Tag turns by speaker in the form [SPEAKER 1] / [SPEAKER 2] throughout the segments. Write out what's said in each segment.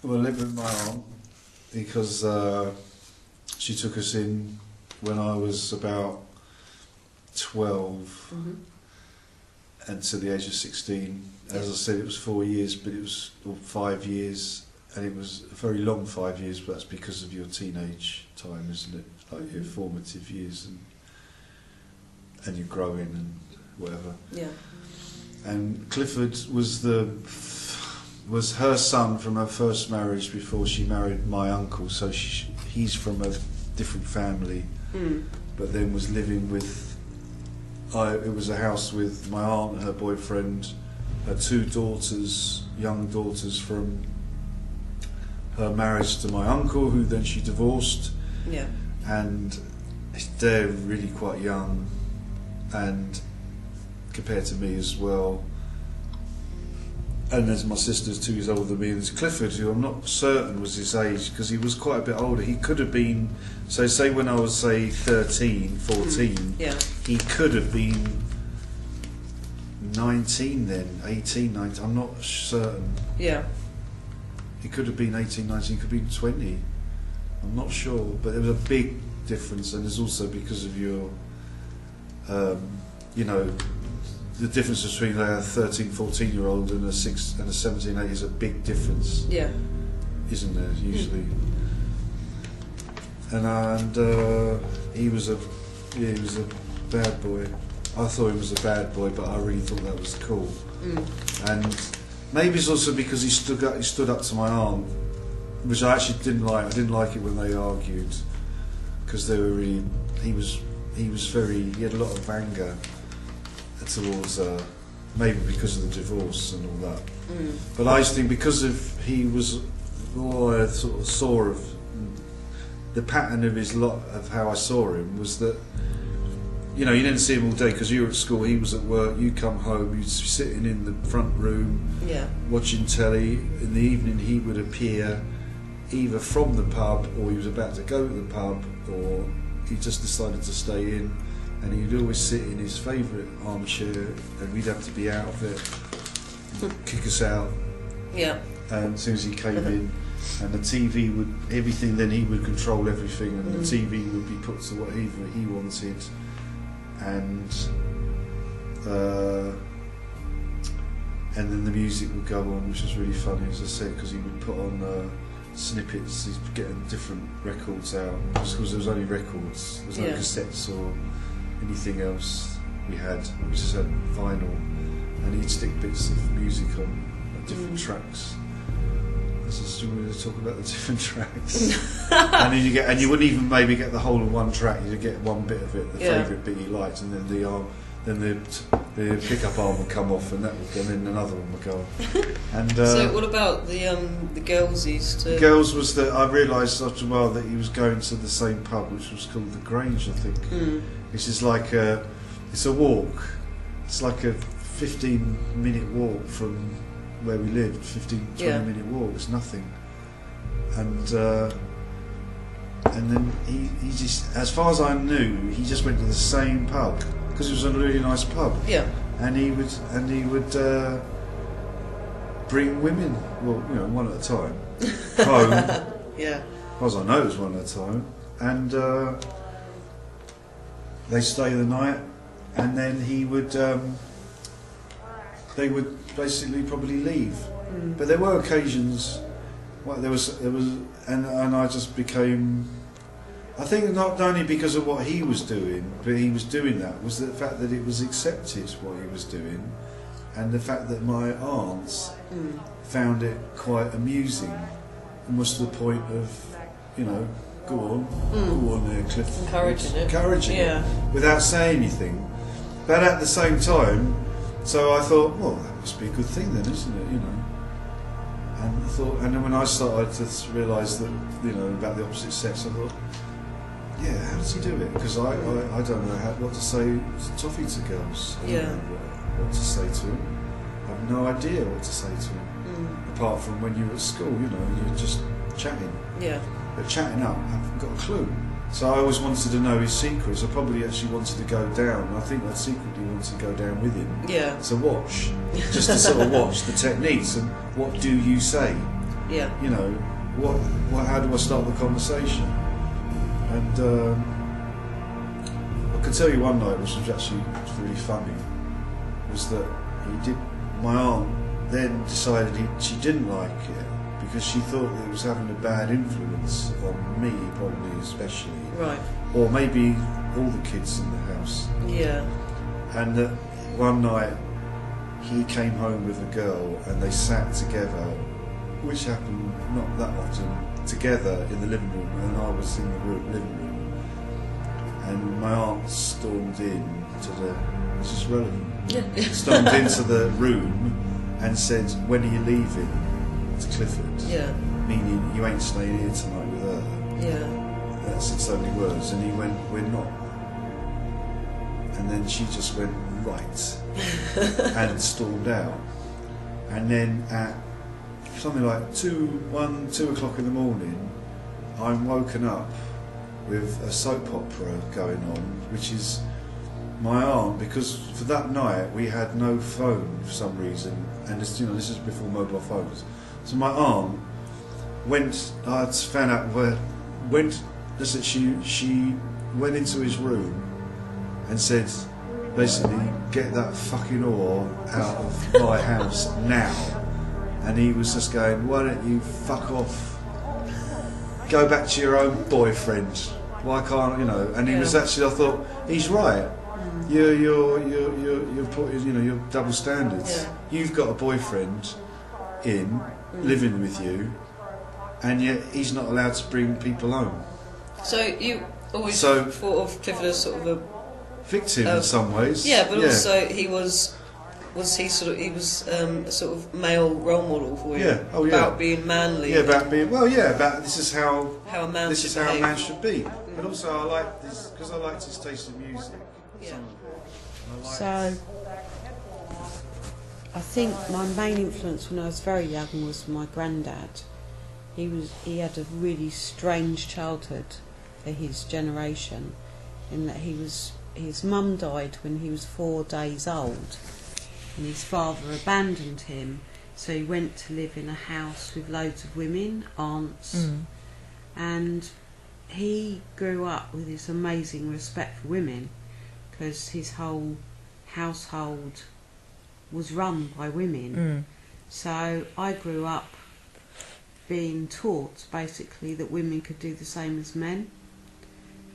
[SPEAKER 1] Well, I lived with my aunt because she took us in when I was about 12 and to the age of 16. As I said, it was 4 years, but it was 5 years, and it was a very long 5 years, but that's because of your teenage time, isn't it? Like your formative years, and you're growing and whatever. Yeah. And Clifford was her son from her first marriage before she married my uncle, so he's from a different family, but then was living with, it was a house with my aunt and her boyfriend, her 2 daughters, young daughters from her marriage to my uncle, who then she divorced. Yeah. And they're really quite young, and compared to me as well. And there's my sister's 2 years older than me, and there's Clifford, who I'm not certain was his age, because he was quite a bit older. He could have been, so say when I was, say, 13, 14, he could have been 19 then, 18, 19, I'm not certain. Yeah. He could have been 18, 19, he could have been 20. I'm not sure, but there was a big difference, and there's also because of your, you know, the difference between a 13, 14-year-old and a 17, 8 is a big difference. Yeah. Isn't there, usually? And he was a bad boy. I thought he was a bad boy, but I really thought that was cool. And maybe it's also because he stood up to my aunt, which I actually didn't like. I didn't like it when they argued, because they were really. He had a lot of anger towards maybe because of the divorce and all that. But I just think because of all I sort of saw of the pattern of his lot of how I saw him was that, you know, you didn't see him all day because you were at school, he was at work, you come home, you'd be sitting in the front room watching telly. In the evening he would appear either from the pub, or he was about to go to the pub, or he just decided to stay in. And he'd always sit in his favourite armchair, and we'd have to be out of it, kick us out. Yeah. And as soon as he came in, and the TV would, everything, then he would control everything, and the TV would be put to whatever he wanted. And then the music would go on, which was really funny, as I said, because he would put on snippets, he's getting different records out, because there was only records, there was no cassettes or anything else we had. We just had vinyl, and he'd stick bits of music on different tracks. That's just really to talk about the different tracks. and you wouldn't even maybe get the whole of one track. You'd get one bit of it, the favourite bit you liked, and then the pickup arm would come off, and then another one would go on. And
[SPEAKER 2] so what about the girls used to?
[SPEAKER 1] The girls was that I realised after a while that he was going to the same pub, which was called the Grange, I think. Which is like it's a walk. It's like a 15-minute walk from where we lived. 15-20-minute walk. It's nothing. And then he just, as far as I knew, he just went to the same pub because it was a really nice pub. Yeah. And he would bring women, well, you know, one at a time, home. Yeah. As far as I know, it was one at a time, and. They stay the night, and then they would basically probably leave. But there were occasions, well, there was, and I just became. I think not only because of what he was doing, but he was doing that, was the fact that it was accepted what he was doing, and the fact that my aunts found it quite amusing, almost to the point of, you know. Go on there, Cliff. Encouraging it, without saying anything. But at the same time, so I thought, well, that must be a good thing then, isn't it? You know. And I thought, and then when I started to realise that, you know, about the opposite sex, I thought, yeah, how does he do it? Because I don't know what to say to toffee to girls. I don't know what to say to them. I have no idea what to say to them. Apart from when you're at school, you know, you're just chatting. Yeah. But chatting up, I haven't got a clue. So I always wanted to know his secrets. I probably actually wanted to go down. I think I secretly wanted to go down with him. Yeah. To watch, just to sort of watch the techniques and what do you say.
[SPEAKER 2] Yeah.
[SPEAKER 1] You know, how do I start the conversation? And I can tell you one night, which was actually really funny, was that my aunt then decided she didn't like it because she thought it was having a bad influence on me, probably especially.
[SPEAKER 2] Right.
[SPEAKER 1] Or maybe all the kids in the house.
[SPEAKER 2] Yeah.
[SPEAKER 1] And that one night he came home with a girl and they sat together, which happened not that often, together in the living room, and I was in the living room, and my aunt stormed in to this is relevant, stormed into the room and said, "When are you leaving?" to Clifford.
[SPEAKER 2] Yeah.
[SPEAKER 1] Meaning, you ain't staying here tonight with her.
[SPEAKER 2] Yeah.
[SPEAKER 1] That's its only words. And he went, "We're not." And then she just went, "Right," and stormed out. And then at something like 2 o'clock in the morning, I'm woken up with a soap opera going on, which is my aunt, because for that night we had no phone for some reason, and this is before mobile phones. So my aunt she went into his room and said, basically, "Get that fucking whore out of my house now." And he was just going, "Why don't you fuck off? Go back to your own boyfriend. Why can't you know?" And he was actually, I thought, he's right. You're putting, you're double standards.
[SPEAKER 2] Yeah.
[SPEAKER 1] You've got a boyfriend living with you, and yet he's not allowed to bring people home.
[SPEAKER 2] So you always thought of Clifford as sort of a
[SPEAKER 1] victim in some ways.
[SPEAKER 2] Yeah, but also he was a sort of male role model for you. About being manly.
[SPEAKER 1] Yeah, about this is how
[SPEAKER 2] a man
[SPEAKER 1] this is how a man should be. But also I like this because I liked his taste in music.
[SPEAKER 2] Yeah.
[SPEAKER 3] So I think my main influence when I was very young was my granddad. He had a really strange childhood for his generation, in that his mum died when he was 4 days old, and his father abandoned him, so he went to live in a house with loads of women, aunts, and he grew up with this amazing respect for women, because his whole household was run by women. So I grew up being taught basically that women could do the same as men,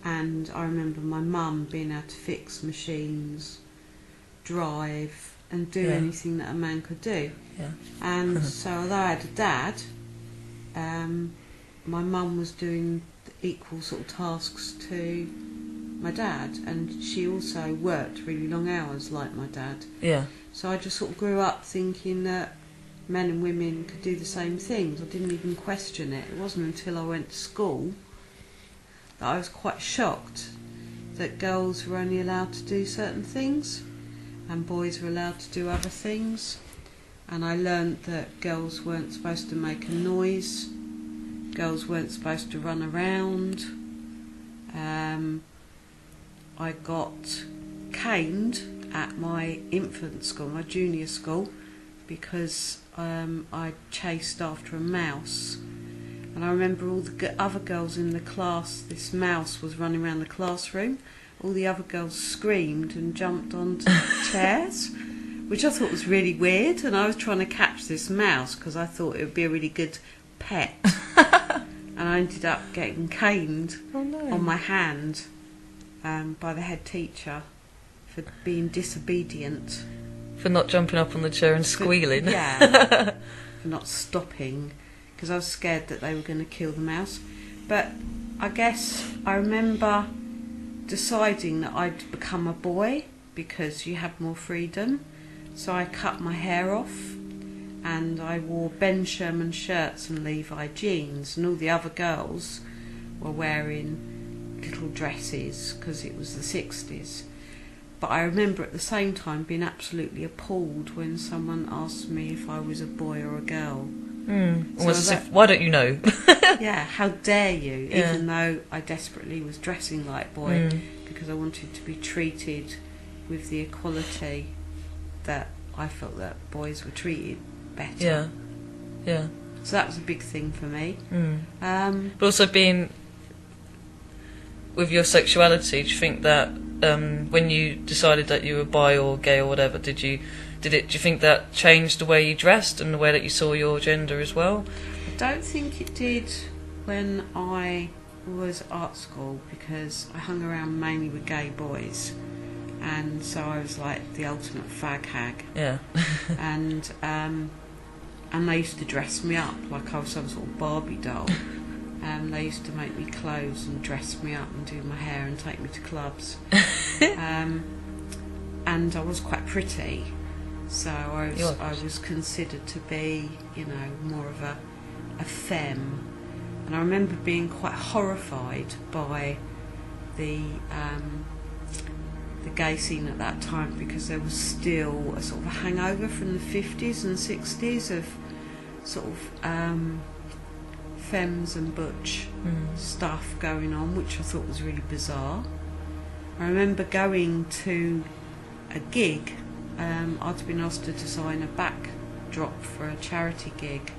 [SPEAKER 3] and I remember my mum being able to fix machines, drive, and do anything that a man could do. And so although I had a dad, my mum was doing equal sort of tasks to my dad, and she also worked really long hours like my dad. So I just sort of grew up thinking that men and women could do the same things. I didn't even question it. It wasn't until I went to school that I was quite shocked that girls were only allowed to do certain things and boys were allowed to do other things. And I learned that girls weren't supposed to make a noise, girls weren't supposed to run around. I got caned at my infant school, my junior school, because I chased after a mouse. And I remember all the other girls in the class, this mouse was running around the classroom. All the other girls screamed and jumped onto chairs, which I thought was really weird. And I was trying to catch this mouse because I thought it would be a really good pet. And I ended up getting caned on my hand by the head teacher for being disobedient.
[SPEAKER 4] For not jumping up on the chair and squealing.
[SPEAKER 3] For not stopping, because I was scared that they were going to kill the mouse. But I guess I remember deciding that I'd become a boy because you had more freedom. So I cut my hair off and I wore Ben Sherman shirts and Levi jeans, and all the other girls were wearing little dresses because it was the 60s. But I remember at the same time being absolutely appalled when someone asked me if I was a boy or a girl.
[SPEAKER 4] So why don't you know?
[SPEAKER 3] Yeah, how dare you? Even though I desperately was dressing like a boy because I wanted to be treated with the equality that I felt that boys were treated better. So that was a big thing for me.
[SPEAKER 4] But also being with your sexuality, do you think that when you decided that you were bi or gay or whatever, do you think that changed the way you dressed and the way that you saw your gender as well?
[SPEAKER 3] I don't think it did when I was at art school, because I hung around mainly with gay boys, and so I was like the ultimate fag hag.
[SPEAKER 4] Yeah.
[SPEAKER 3] And they used to dress me up like I was some sort of Barbie doll. They used to make me clothes and dress me up and do my hair and take me to clubs. And I was quite pretty, so I was considered to be, you know, more of a femme. And I remember being quite horrified by the gay scene at that time, because there was still a sort of a hangover from the 50s and 60s of sort of femmes and butch stuff going on, which I thought was really bizarre. I remember going to a gig. I'd been asked to design a backdrop for a charity gig,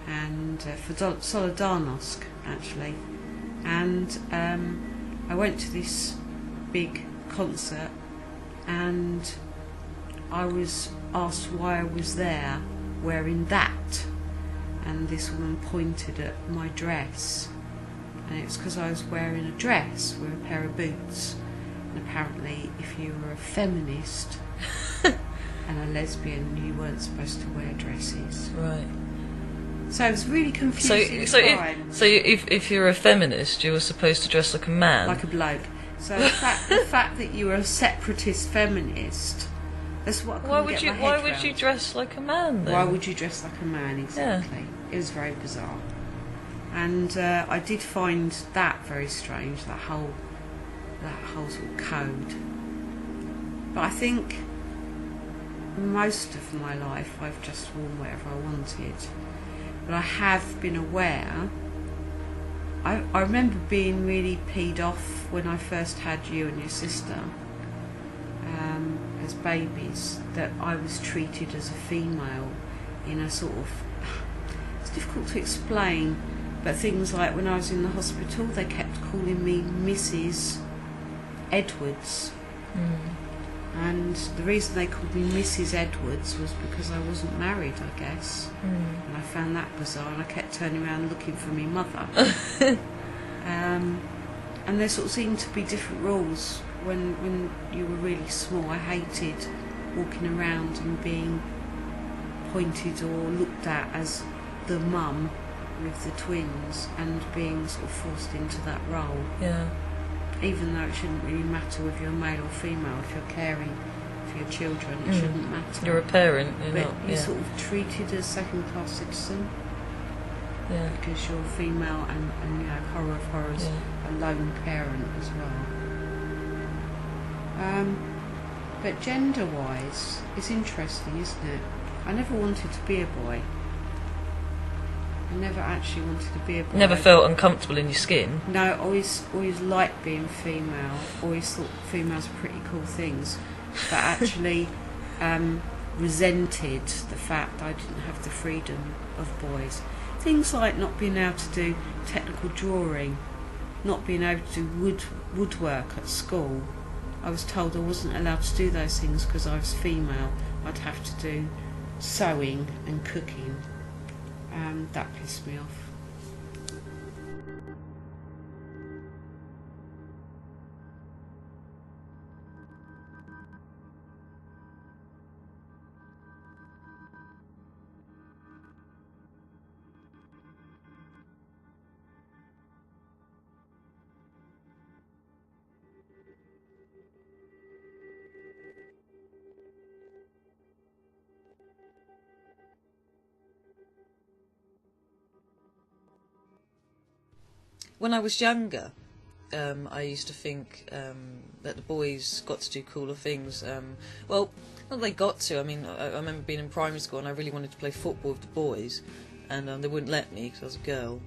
[SPEAKER 3] and for Solidarnosc actually, and I went to this big concert, and I was asked why I was there wearing that, and this woman pointed at my dress, and it was because I was wearing a dress with a pair of boots, and apparently if you were a feminist and a lesbian, you weren't supposed to wear dresses.
[SPEAKER 4] Right.
[SPEAKER 3] So it was really confusing.
[SPEAKER 4] So if you're a feminist, you were supposed to dress like a man,
[SPEAKER 3] like a bloke. So the fact that you were a separatist feminist, that's what I couldn't get my head
[SPEAKER 4] Why would
[SPEAKER 3] round.
[SPEAKER 4] you dress like a man then?
[SPEAKER 3] Why would you dress like a man, exactly? Yeah. It was very bizarre. And I did find that very strange, that whole sort of code. But I think most of my life I've just worn whatever I wanted. But I have been aware. I remember being really peed off when I first had you and your sister as babies, that I was treated as a female in a sort of... It's difficult to explain, but things like when I was in the hospital, they kept calling me Mrs. Edwards. And the reason they called me Mrs. Edwards was because I wasn't married, I guess. And I found that bizarre, and I kept turning around looking for my mother. And there sort of seemed to be different rules when you were really small. I hated walking around and being pointed or looked at as the mum with the twins, and being sort of forced into that role.
[SPEAKER 4] Yeah.
[SPEAKER 3] Even though it shouldn't really matter whether you're male or female, if you're caring for your children, it shouldn't matter.
[SPEAKER 4] You're a parent,
[SPEAKER 3] You're sort of treated as second-class citizen.
[SPEAKER 4] Yeah.
[SPEAKER 3] Because you're female, and you know, horror of horrors, a lone parent as well. But gender-wise, it's interesting, isn't it? I never wanted to be a boy. I never actually wanted to be a boy.
[SPEAKER 4] Never felt uncomfortable in your skin?
[SPEAKER 3] No, I always liked being female. Always thought females were pretty cool things, but actually resented the fact I didn't have the freedom of boys. Things like not being able to do technical drawing, not being able to do woodwork at school. I was told I wasn't allowed to do those things because I was female. I'd have to do sewing and cooking. That pissed me off.
[SPEAKER 4] When I was younger, I used to think that the boys got to do cooler things. Well, not they got to. I mean, I remember being in primary school and I really wanted to play football with the boys, and they wouldn't let me because I was a girl,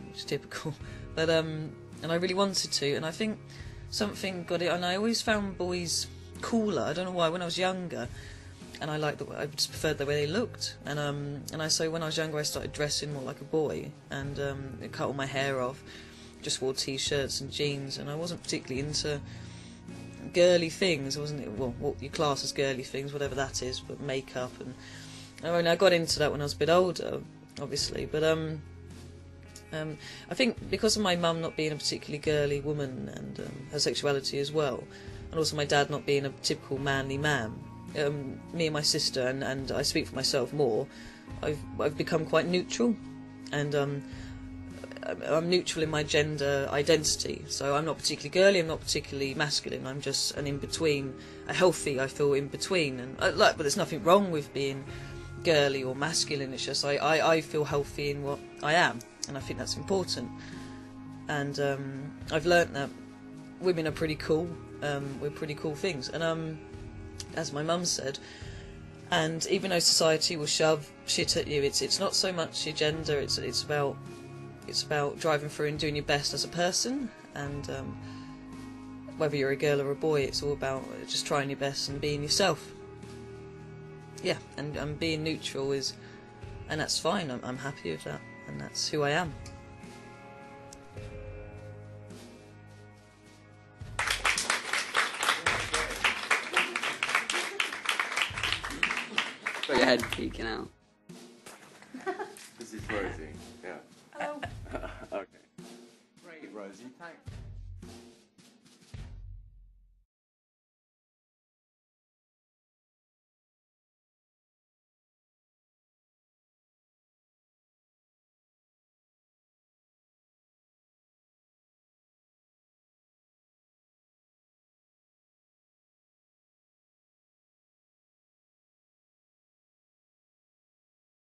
[SPEAKER 4] which is typical. But and I really wanted to, and I think something got it. And I always found boys cooler. I don't know why. When I was younger, I just preferred the way they looked, and so when I was younger I started dressing more like a boy, and I cut all my hair off, just wore t-shirts and jeans, and I wasn't particularly into girly things. I wasn't, well, what you class as girly things, whatever that is, but makeup, and I got into that when I was a bit older, obviously, but I think because of my mum not being a particularly girly woman, and her sexuality as well, and also my dad not being a typical manly man, me and my sister, and I speak for myself more, I've become quite neutral, and I'm neutral in my gender identity, so I'm not particularly girly, I'm not particularly masculine, I'm just an in-between, a healthy, I feel, in-between, and but there's nothing wrong with being girly or masculine, it's just I feel healthy in what I am, and I think that's important, and I've learnt that women are pretty cool, we're pretty cool things, and as my mum said, and even though society will shove shit at you, it's not so much your gender, it's about driving through and doing your best as a person, and whether you're a girl or a boy, it's all about just trying your best and being yourself. Yeah, and being neutral and that's fine, I'm happy with that, and that's who I am.
[SPEAKER 5] Got your head peeking out.
[SPEAKER 6] This is Rosie, yeah.
[SPEAKER 2] Hello.
[SPEAKER 6] Okay. Great, Rosie, thanks.